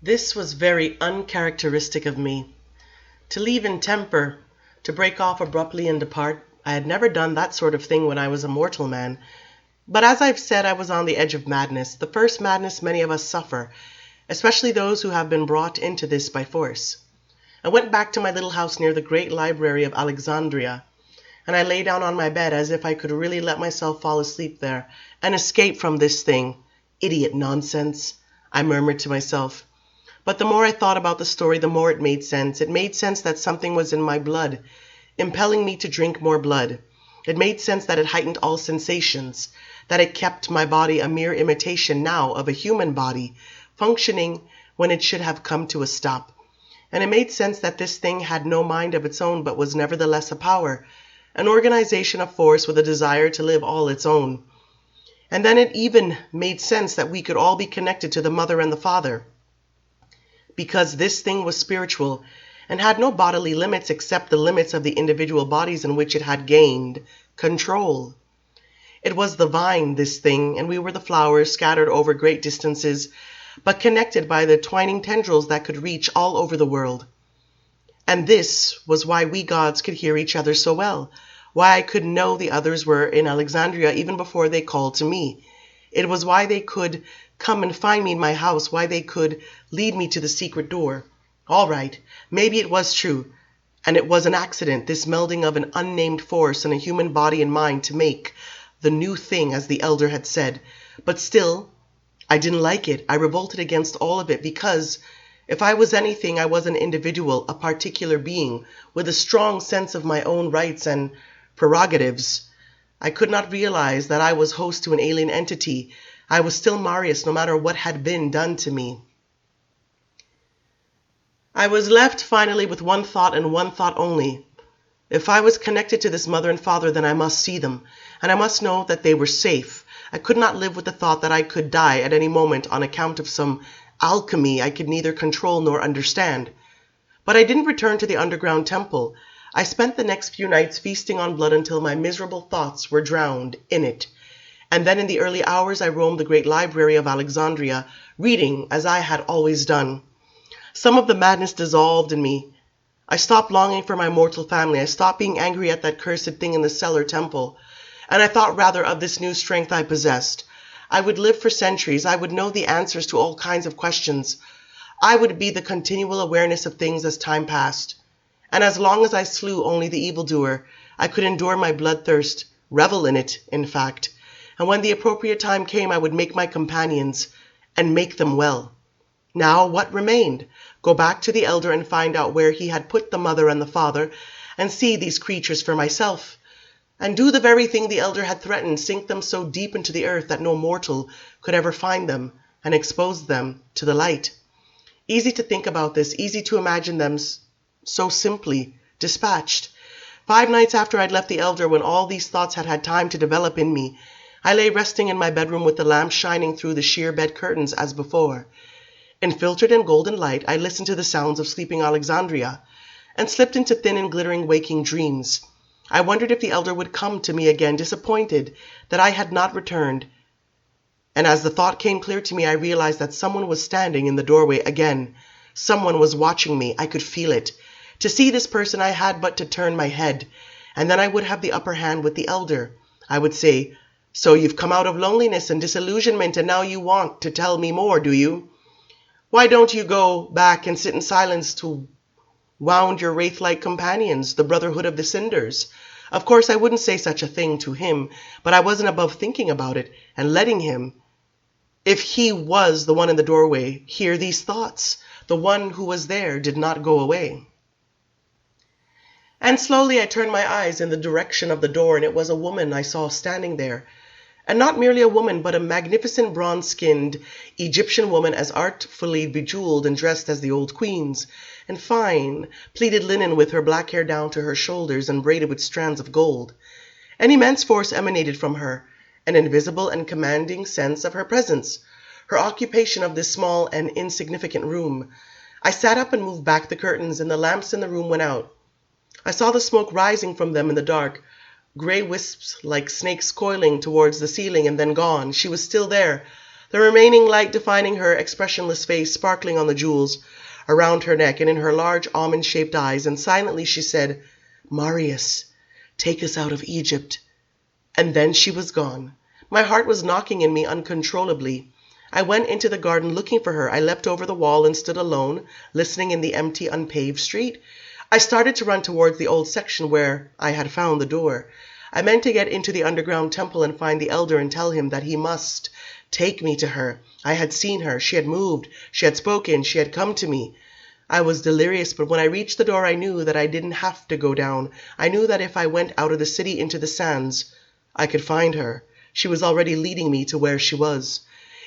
This was very uncharacteristic of me. To leave in temper, to break off abruptly and depart, I had never done that sort of thing when I was a mortal man. But as I've said, I was on the edge of madness, the first madness many of us suffer, especially those who have been brought into this by force. I went back to my little house near the great library of Alexandria, and I lay down on my bed as if I could really let myself fall asleep there and escape from this thing. Idiot nonsense, I murmured to myself. But the more I thought about the story, the more it made sense. It made sense that something was in my blood, impelling me to drink more blood. It made sense that it heightened all sensations, that it kept my body a mere imitation now of a human body, functioning when it should have come to a stop. And it made sense that this thing had no mind of its own, but was nevertheless a power, an organization of force with a desire to live all its own. And then it even made sense that we could all be connected to the mother and the father, because this thing was spiritual and had no bodily limits except the limits of the individual bodies in which it had gained control. It was the vine, this thing, and we were the flowers scattered over great distances, but connected by the twining tendrils that could reach all over the world. And this was why we gods could hear each other so well, why I could know the others were in Alexandria even before they called to me. It was why they could come and find me in my house, why they could lead me to the secret door. All right, maybe it was true, and it was an accident, this melding of an unnamed force and a human body and mind to make the new thing, as the elder had said. But still, I didn't like it. I revolted against all of it because if I was anything, I was an individual, a particular being, with a strong sense of my own rights and prerogatives. I could not realize that I was host to an alien entity. I was still Marius, no matter what had been done to me. I was left finally with one thought and one thought only. If I was connected to this mother and father, then I must see them, and I must know that they were safe. I could not live with the thought that I could die at any moment on account of some alchemy I could neither control nor understand. But I didn't return to the underground temple. I spent the next few nights feasting on blood until my miserable thoughts were drowned in it. And then in the early hours I roamed the great library of Alexandria, reading as I had always done. Some of the madness dissolved in me. I stopped longing for my mortal family. I stopped being angry at that cursed thing in the cellar temple. And I thought rather of this new strength I possessed. I would live for centuries. I would know the answers to all kinds of questions. I would be the continual awareness of things as time passed. And as long as I slew only the evildoer, I could endure my bloodthirst, revel in it, in fact. And when the appropriate time came, I would make my companions, and make them well. Now, what remained? Go back to the elder and find out where he had put the mother and the father, and see these creatures for myself. And do the very thing the elder had threatened, sink them so deep into the earth that no mortal could ever find them, and expose them to the light. Easy to think about this, easy to imagine them so simply dispatched. 5 nights after I'd left the elder, when all these thoughts had had time to develop in me, I lay resting in my bedroom with the lamp shining through the sheer bed curtains as before. In filtered and golden light, I listened to the sounds of sleeping Alexandria, and slipped into thin and glittering waking dreams. I wondered if the elder would come to me again, disappointed that I had not returned. And as the thought came clear to me, I realized that someone was standing in the doorway again. Someone was watching me. I could feel it. To see this person, I had but to turn my head, and then I would have the upper hand with the elder. I would say, "So you've come out of loneliness and disillusionment, and now you want to tell me more, do you? Why don't you go back and sit in silence to wound your wraith-like companions, the Brotherhood of the Cinders?" Of course, I wouldn't say such a thing to him, but I wasn't above thinking about it and letting him, if he was the one in the doorway, hear these thoughts. The one who was there did not go away. And slowly I turned my eyes in the direction of the door, and it was a woman I saw standing there. And not merely a woman, but a magnificent bronze-skinned Egyptian woman, as artfully bejeweled and dressed as the old queens, in fine pleated linen, with her black hair down to her shoulders and braided with strands of gold. An immense force emanated from her, an invisible and commanding sense of her presence, her occupation of this small and insignificant room. I sat up and moved back the curtains, and the lamps in the room went out. I saw the smoke rising from them in the dark, gray wisps like snakes coiling towards the ceiling and then gone. She was still there, the remaining light defining her expressionless face sparkling on the jewels around her neck and in her large almond-shaped eyes, and silently she said, "Marius, take us out of Egypt." And then she was gone. My heart was knocking in me uncontrollably. I went into the garden looking for her. I leapt over the wall and stood alone, listening in the empty, unpaved street. I started to run towards the old section where I had found the door. I meant to get into the underground temple and find the elder and tell him that he must take me to her. I had seen her. She had moved. She had spoken. She had come to me. I was delirious, but when I reached the door I knew that I didn't have to go down. I knew that if I went out of the city into the sands, I could find her. She was already leading me to where she was.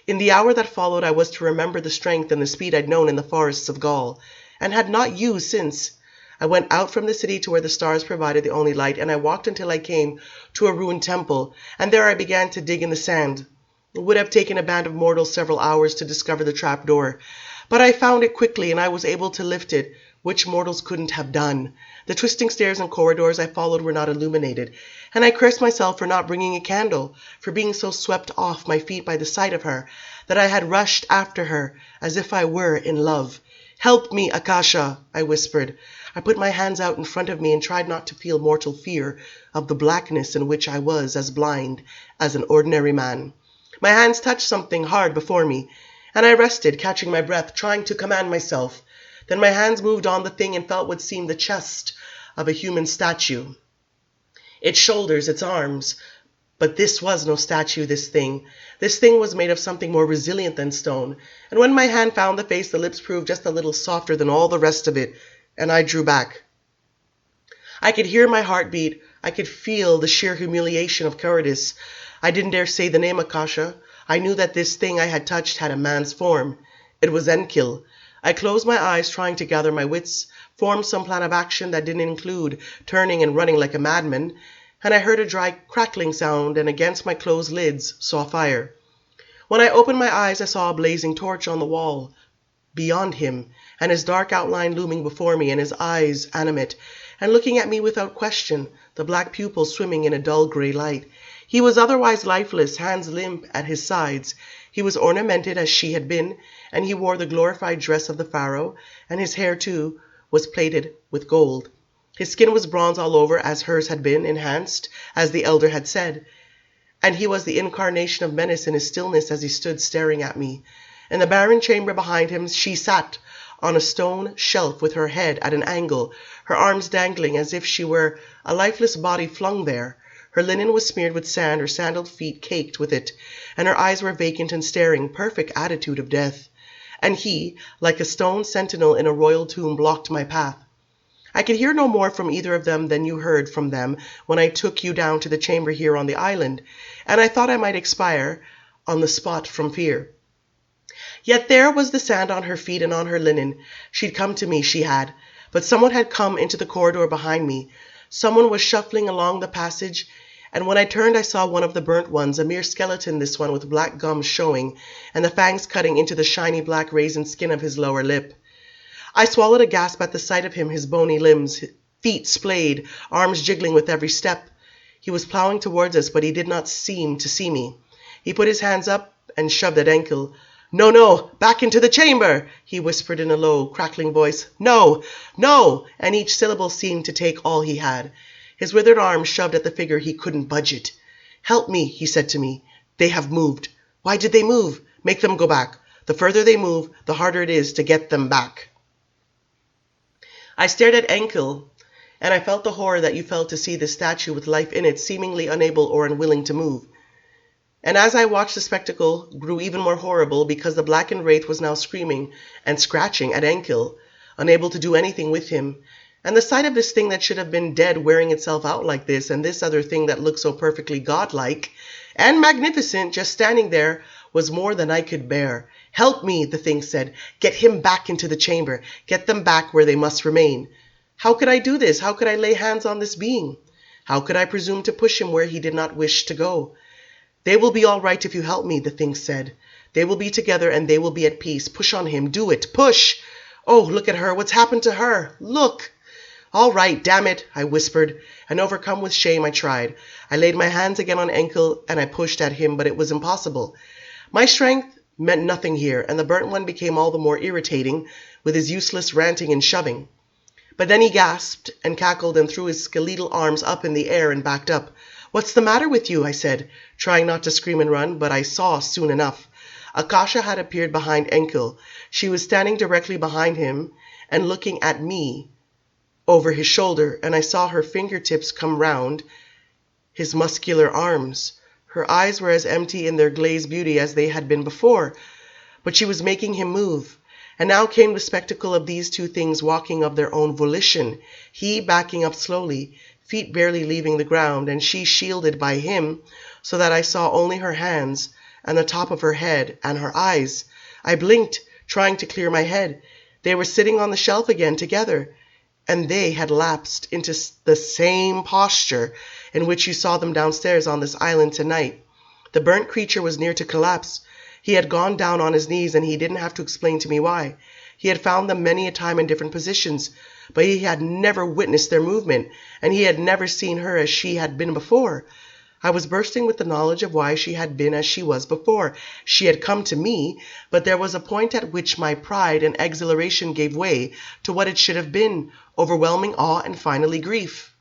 In the hour that followed, I was to remember the strength and the speed I'd known in the forests of Gaul, and had not used since. I went out from the city to where the stars provided the only light, and I walked until I came to a ruined temple, and there I began to dig in the sand. It would have taken a band of mortals several hours to discover the trap door, but I found it quickly, and I was able to lift it, which mortals couldn't have done. The twisting stairs and corridors I followed were not illuminated, and I cursed myself for not bringing a candle, for being so swept off my feet by the sight of her, that I had rushed after her as if I were in love. "Help me, Akasha," I whispered. I put my hands out in front of me and tried not to feel mortal fear of the blackness in which I was as blind as an ordinary man. My hands touched something hard before me, and I rested, catching my breath, trying to command myself. Then my hands moved on the thing and felt what seemed the chest of a human statue. Its shoulders, its arms. But this was no statue, this thing. This thing was made of something more resilient than stone. And when my hand found the face, the lips proved just a little softer than all the rest of it, and I drew back. I could hear my heart beat. I could feel the sheer humiliation of cowardice. I didn't dare say the name Akasha. I knew that this thing I had touched had a man's form. It was Enkil. I closed my eyes, trying to gather my wits, formed some plan of action that didn't include turning and running like a madman, and I heard a dry crackling sound, and against my closed lids saw fire. When I opened my eyes, I saw a blazing torch on the wall beyond him, and his dark outline looming before me, and his eyes animate, and looking at me without question, the black pupils swimming in a dull gray light. He was otherwise lifeless, hands limp at his sides. He was ornamented as she had been, and he wore the glorified dress of the pharaoh, and his hair, too, was plaited with gold. His skin was bronze all over, as hers had been, enhanced, as the elder had said. And he was the incarnation of menace in his stillness as he stood staring at me. In the barren chamber behind him, she sat on a stone shelf with her head at an angle, her arms dangling as if she were a lifeless body flung there. Her linen was smeared with sand, her sandaled feet caked with it, and her eyes were vacant and staring, perfect attitude of death. And he, like a stone sentinel in a royal tomb, blocked my path. I could hear no more from either of them than you heard from them when I took you down to the chamber here on the island, and I thought I might expire on the spot from fear. Yet there was the sand on her feet and on her linen. She'd come to me, she had, but someone had come into the corridor behind me. Someone was shuffling along the passage, and when I turned I saw one of the burnt ones, a mere skeleton this one, with black gums showing, and the fangs cutting into the shiny black raisin skin of his lower lip. I swallowed a gasp at the sight of him, his bony limbs, feet splayed, arms jiggling with every step. He was plowing towards us, but he did not seem to see me. He put his hands up and shoved at Enkil. "No, no, back into the chamber," he whispered in a low, crackling voice. "No, no," and each syllable seemed to take all he had. His withered arm shoved at the figure he couldn't budge it. "Help me," he said to me. "They have moved." "Why did they move?" "Make them go back. The further they move, the harder it is to get them back." I stared at Enkil, and I felt the horror that you felt to see this statue with life in it, seemingly unable or unwilling to move. And as I watched, the spectacle grew even more horrible, because the blackened wraith was now screaming and scratching at Enkil, unable to do anything with him. And the sight of this thing that should have been dead wearing itself out like this, and this other thing that looked so perfectly godlike and magnificent just standing there, was more than I could bear. "Help me," the thing said. "Get him back into the chamber. Get them back where they must remain." How could I do this? How could I lay hands on this being? How could I presume to push him where he did not wish to go? "They will be all right if you help me," the thing said. "They will be together and they will be at peace. Push on him. Do it. Push! Oh, look at her. What's happened to her? Look!" "All right, damn it," I whispered, and overcome with shame I tried. I laid my hands again on Enkil and I pushed at him, but it was impossible. My strength meant nothing here, and the burnt one became all the more irritating with his useless ranting and shoving. But then he gasped and cackled and threw his skeletal arms up in the air and backed up. "What's the matter with you?" I said, trying not to scream and run, but I saw soon enough. Akasha had appeared behind Enkel. She was standing directly behind him and looking at me over his shoulder, and I saw her fingertips come round his muscular arms. Her eyes were as empty in their glazed beauty as they had been before, but she was making him move. And now came the spectacle of these two things walking of their own volition, he backing up slowly, feet barely leaving the ground, and she shielded by him, so that I saw only her hands and the top of her head and her eyes. I blinked, trying to clear my head. They were sitting on the shelf again together, and they had lapsed into the same posture in which you saw them downstairs on this island tonight. The burnt creature was near to collapse. He had gone down on his knees, and he didn't have to explain to me why. He had found them many a time in different positions, but he had never witnessed their movement, and he had never seen her as she had been before. I was bursting with the knowledge of why she had been as she was before. She had come to me, but there was a point at which my pride and exhilaration gave way to what it should have been, overwhelming awe and finally grief.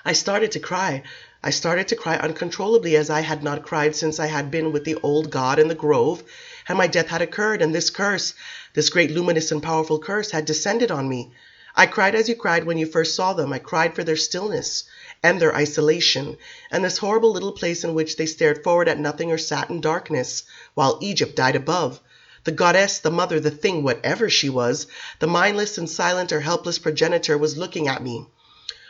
I started to cry. I started to cry uncontrollably, as I had not cried since I had been with the old god in the grove, and my death had occurred, and this curse, this great luminous and powerful curse, had descended on me. I cried as you cried when you first saw them. I cried for their stillness and their isolation, and this horrible little place in which they stared forward at nothing or sat in darkness, while Egypt died above. The goddess, the mother, the thing, whatever she was, the mindless and silent or helpless progenitor, was looking at me.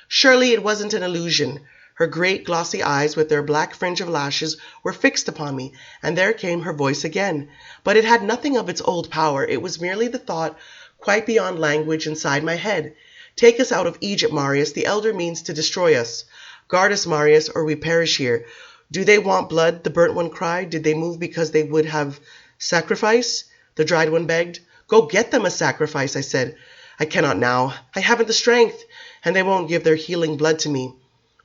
Surely it wasn't an illusion. Her great glossy eyes with their black fringe of lashes were fixed upon me, and there came her voice again. But it had nothing of its old power. It was merely the thought, quite beyond language, inside my head. "Take us out of Egypt, Marius. The elder means to destroy us. Guard us, Marius, or we perish here." "Do they want blood?" the burnt one cried. "Did they move because they would have sacrifice?" the dried one begged. "Go get them a sacrifice," I said. "I cannot now. I haven't the strength, and they won't give their healing blood to me.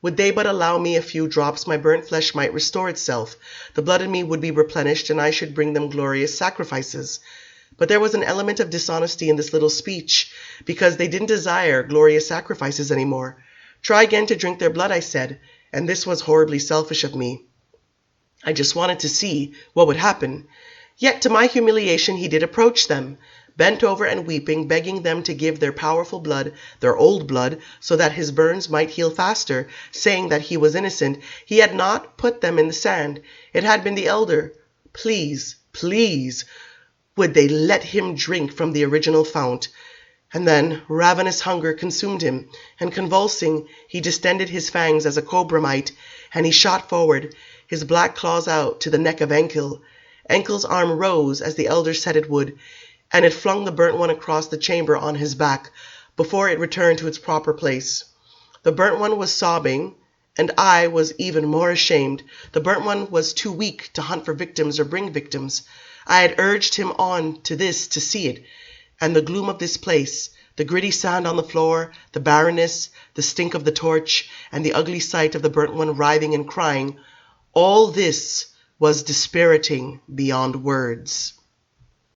Would they but allow me a few drops, my burnt flesh might restore itself. The blood in me would be replenished, and I should bring them glorious sacrifices." But there was an element of dishonesty in this little speech, because they didn't desire glorious sacrifices anymore. "Try again to drink their blood," I said, and this was horribly selfish of me. I just wanted to see what would happen. Yet to my humiliation he did approach them, bent over and weeping, begging them to give their powerful blood, their old blood, so that his burns might heal faster, saying that he was innocent. He had not put them in the sand. It had been the elder. Please, please, would they let him drink from the original fount? And then ravenous hunger consumed him, and convulsing, he distended his fangs as a cobra might, and he shot forward, his black claws out to the neck of Enkel. Enkel's arm rose, as the elder said it would, and it flung the burnt one across the chamber on his back, before it returned to its proper place. The burnt one was sobbing, and I was even more ashamed. The burnt one was too weak to hunt for victims or bring victims. I had urged him on to this to see it, and the gloom of this place, the gritty sand on the floor, the barrenness, the stink of the torch, and the ugly sight of the burnt one writhing and crying, all this was dispiriting beyond words.